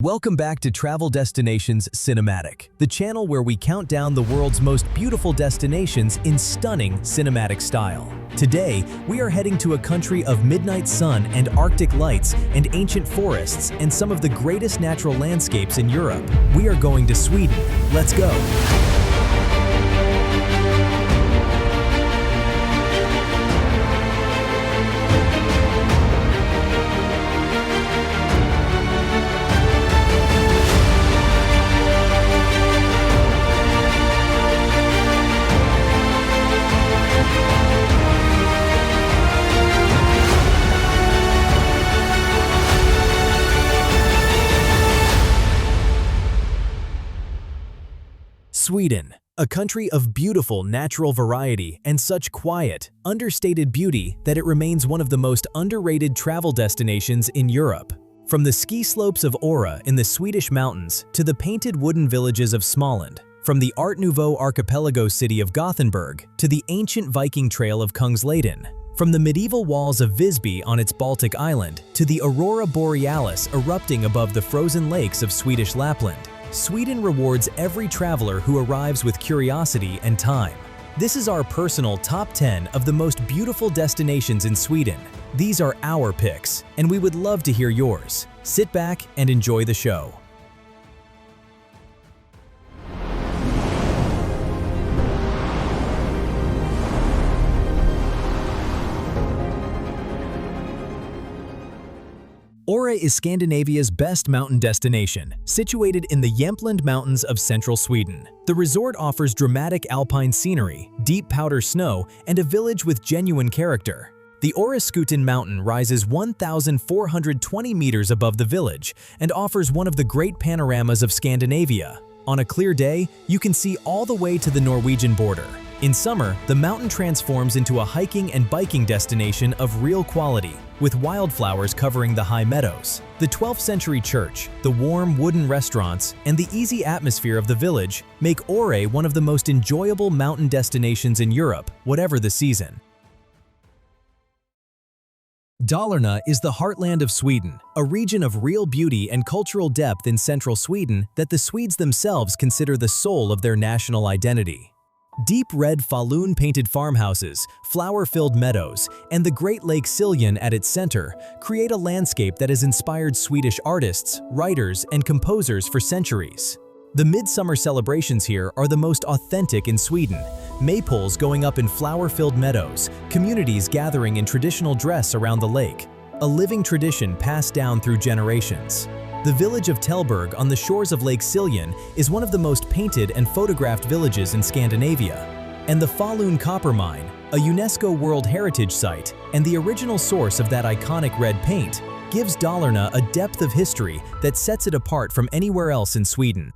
Welcome back to Travel Destinations Cinematic, the channel where we count down the world's most beautiful destinations in stunning cinematic style. Today, we are heading to a country of midnight sun and Arctic lights and ancient forests and some of the greatest natural landscapes in Europe. We are going to Sweden. Let's go! Sweden, a country of beautiful natural variety and such quiet, understated beauty that it remains one of the most underrated travel destinations in Europe. From the ski slopes of Ora in the Swedish mountains to the painted wooden villages of Småland, from the Art Nouveau archipelago city of Gothenburg to the ancient Viking trail of Kungsleden, from the medieval walls of Visby on its Baltic island to the aurora borealis erupting above the frozen lakes of Swedish Lapland, Sweden rewards every traveler who arrives with curiosity and time. This is our personal top 10 of the most beautiful destinations in Sweden. These are our picks, and we would love to hear yours. Sit back and enjoy the show. Ora is Scandinavia's best mountain destination, situated in the Jämtland Mountains of central Sweden. The resort offers dramatic alpine scenery, deep powder snow, and a village with genuine character. The Oraskuten mountain rises 1,420 meters above the village and offers one of the great panoramas of Scandinavia. On a clear day, you can see all the way to the Norwegian border. In summer, the mountain transforms into a hiking and biking destination of real quality, with wildflowers covering the high meadows. The 12th century church, the warm wooden restaurants, and the easy atmosphere of the village make Åre one of the most enjoyable mountain destinations in Europe, whatever the season. Dalarna is the heartland of Sweden, a region of real beauty and cultural depth in central Sweden that the Swedes themselves consider the soul of their national identity. Deep red Falun-painted farmhouses, flower-filled meadows, and the Great Lake Siljan at its center create a landscape that has inspired Swedish artists, writers, and composers for centuries. The midsummer celebrations here are the most authentic in Sweden, maypoles going up in flower-filled meadows, communities gathering in traditional dress around the lake, a living tradition passed down through generations. The village of Tällberg on the shores of Lake Siljan is one of the most painted and photographed villages in Scandinavia. And the Falun copper mine, a UNESCO World Heritage Site and the original source of that iconic red paint, gives Dalarna a depth of history that sets it apart from anywhere else in Sweden.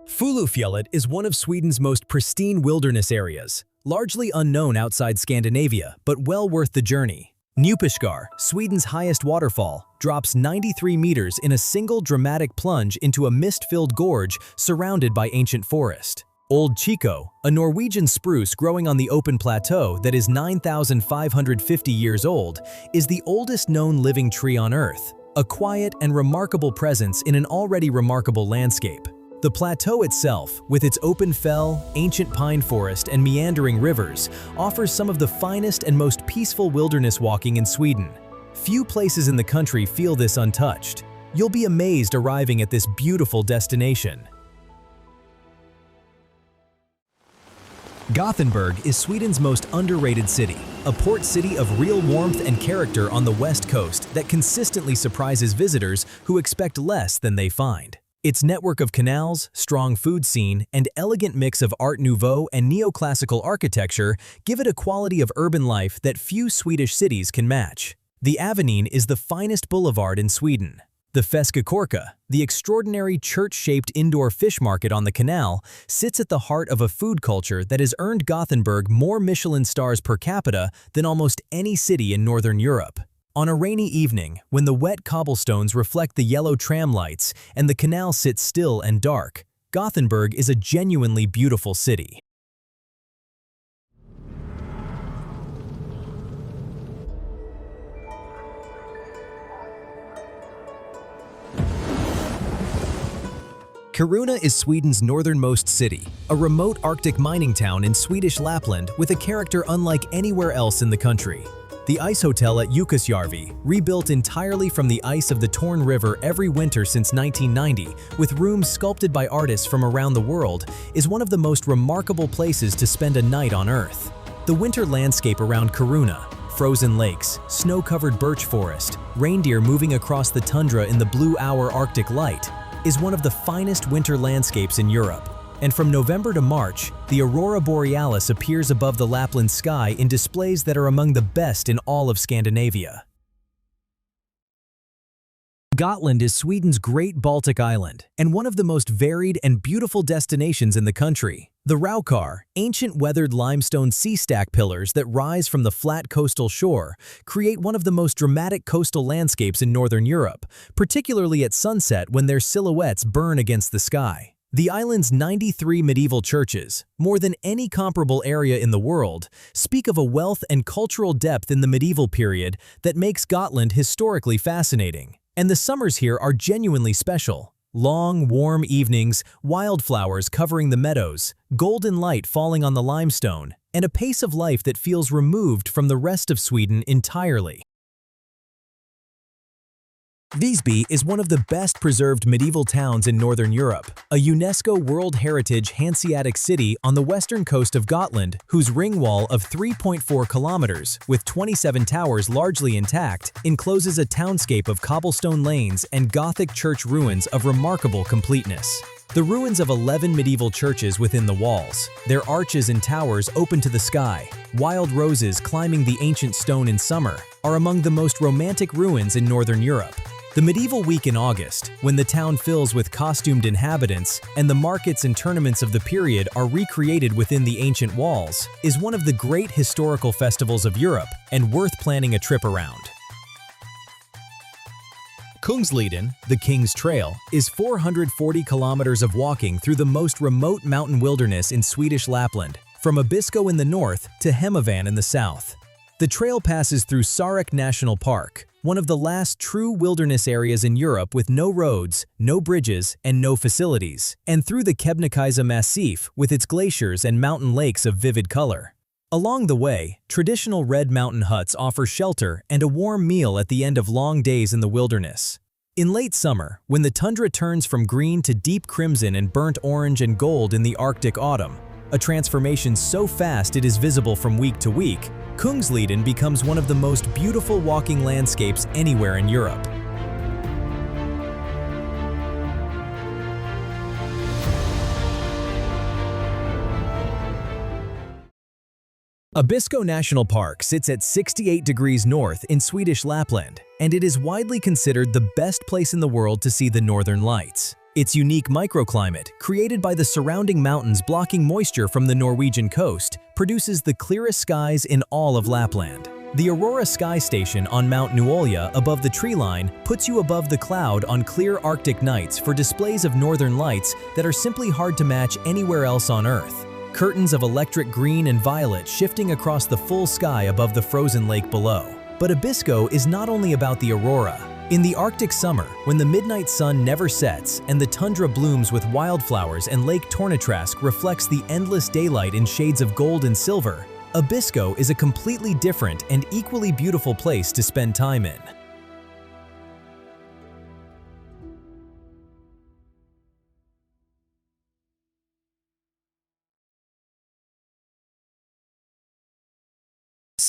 Fulufjället is one of Sweden's most pristine wilderness areas, largely unknown outside Scandinavia, but well worth the journey. Nupeskar, Sweden's highest waterfall, drops 93 meters in a single dramatic plunge into a mist-filled gorge surrounded by ancient forest. Old Chico, a Norwegian spruce growing on the open plateau that is 9,550 years old, is the oldest known living tree on Earth, a quiet and remarkable presence in an already remarkable landscape. The plateau itself, with its open fell, ancient pine forest, and meandering rivers, offers some of the finest and most peaceful wilderness walking in Sweden. Few places in the country feel this untouched. You'll be amazed arriving at this beautiful destination. Gothenburg is Sweden's most underrated city, a port city of real warmth and character on the west coast that consistently surprises visitors who expect less than they find. Its network of canals, strong food scene, and elegant mix of Art Nouveau and neoclassical architecture give it a quality of urban life that few Swedish cities can match. The Avenyn is the finest boulevard in Sweden. The Fiskekårka, the extraordinary church-shaped indoor fish market on the canal, sits at the heart of a food culture that has earned Gothenburg more Michelin stars per capita than almost any city in Northern Europe. On a rainy evening, when the wet cobblestones reflect the yellow tram lights and the canal sits still and dark, Gothenburg is a genuinely beautiful city. Kiruna is Sweden's northernmost city, a remote Arctic mining town in Swedish Lapland with a character unlike anywhere else in the country. The ice hotel at Jukkasjärvi, rebuilt entirely from the ice of the Torn River every winter since 1990, with rooms sculpted by artists from around the world, is one of the most remarkable places to spend a night on Earth. The winter landscape around Kiruna, frozen lakes, snow-covered birch forest, reindeer moving across the tundra in the blue-hour Arctic light, is one of the finest winter landscapes in Europe. And from November to March, the aurora borealis appears above the Lapland sky in displays that are among the best in all of Scandinavia. Gotland is Sweden's great Baltic island and one of the most varied and beautiful destinations in the country. The Raukar, ancient weathered limestone sea stack pillars that rise from the flat coastal shore, create one of the most dramatic coastal landscapes in northern Europe, particularly at sunset when their silhouettes burn against the sky. The island's 93 medieval churches, more than any comparable area in the world, speak of a wealth and cultural depth in the medieval period that makes Gotland historically fascinating. And the summers here are genuinely special. Long, warm evenings, wildflowers covering the meadows, golden light falling on the limestone, and a pace of life that feels removed from the rest of Sweden entirely. Visby is one of the best preserved medieval towns in northern Europe, a UNESCO World Heritage Hanseatic city on the western coast of Gotland, whose ring wall of 3.4 kilometers, with 27 towers largely intact, encloses a townscape of cobblestone lanes and Gothic church ruins of remarkable completeness. The ruins of 11 medieval churches within the walls, their arches and towers open to the sky, wild roses climbing the ancient stone in summer, are among the most romantic ruins in northern Europe. The medieval week in August, when the town fills with costumed inhabitants and the markets and tournaments of the period are recreated within the ancient walls, is one of the great historical festivals of Europe and worth planning a trip around. Kungsleden, the King's Trail, is 440 kilometers of walking through the most remote mountain wilderness in Swedish Lapland, from Abisko in the north to Hemavan in the south. The trail passes through Sarek National Park, one of the last true wilderness areas in Europe with no roads, no bridges, and no facilities, and through the Kebnekaise Massif with its glaciers and mountain lakes of vivid color. Along the way, traditional red mountain huts offer shelter and a warm meal at the end of long days in the wilderness. In late summer, when the tundra turns from green to deep crimson and burnt orange and gold in the Arctic autumn, a transformation so fast it is visible from week to week, Kungsleden becomes one of the most beautiful walking landscapes anywhere in Europe. Abisko National Park sits at 68 degrees north in Swedish Lapland, and it is widely considered the best place in the world to see the northern lights. Its unique microclimate, created by the surrounding mountains blocking moisture from the Norwegian coast, produces the clearest skies in all of Lapland. The Aurora Sky Station on Mount Nuolja above the tree line puts you above the cloud on clear Arctic nights for displays of northern lights that are simply hard to match anywhere else on Earth. Curtains of electric green and violet shifting across the full sky above the frozen lake below. But Abisko is not only about the aurora. In the Arctic summer, when the midnight sun never sets and the tundra blooms with wildflowers and Lake Tornatrask reflects the endless daylight in shades of gold and silver, Abisko is a completely different and equally beautiful place to spend time in.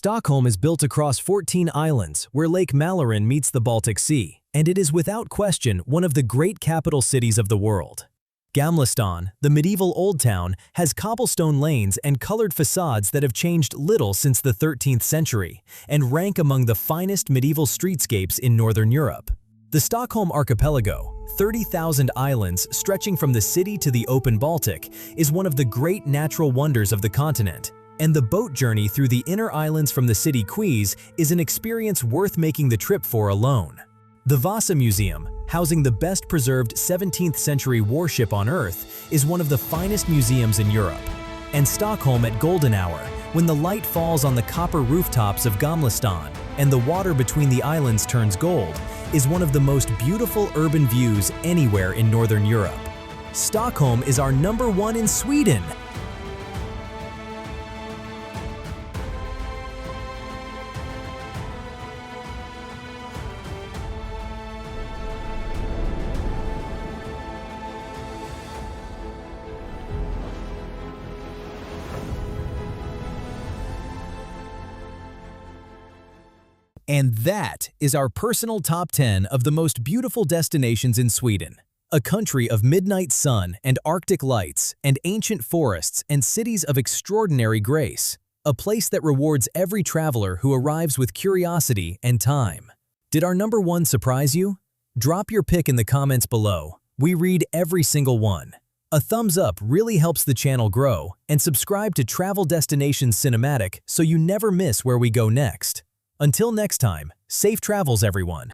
Stockholm is built across 14 islands where Lake Mälaren meets the Baltic Sea, and it is without question one of the great capital cities of the world. Gamlestan, the medieval old town, has cobblestone lanes and colored facades that have changed little since the 13th century and rank among the finest medieval streetscapes in northern Europe. The Stockholm archipelago, 30,000 islands stretching from the city to the open Baltic, is one of the great natural wonders of the continent. And the boat journey through the inner islands from the city quays is an experience worth making the trip for alone. The Vasa Museum, housing the best preserved 17th century warship on Earth, is one of the finest museums in Europe. And Stockholm at golden hour, when the light falls on the copper rooftops of Gamlestan and the water between the islands turns gold, is one of the most beautiful urban views anywhere in northern Europe. Stockholm is our #1 in Sweden. And that is our personal top 10 of the most beautiful destinations in Sweden. A country of midnight sun and Arctic lights and ancient forests and cities of extraordinary grace. A place that rewards every traveler who arrives with curiosity and time. Did our #1 surprise you? Drop your pick in the comments below. We read every single one. A thumbs up really helps the channel grow, and subscribe to Travel Destinations Cinematic so you never miss where we go next. Until next time, safe travels everyone.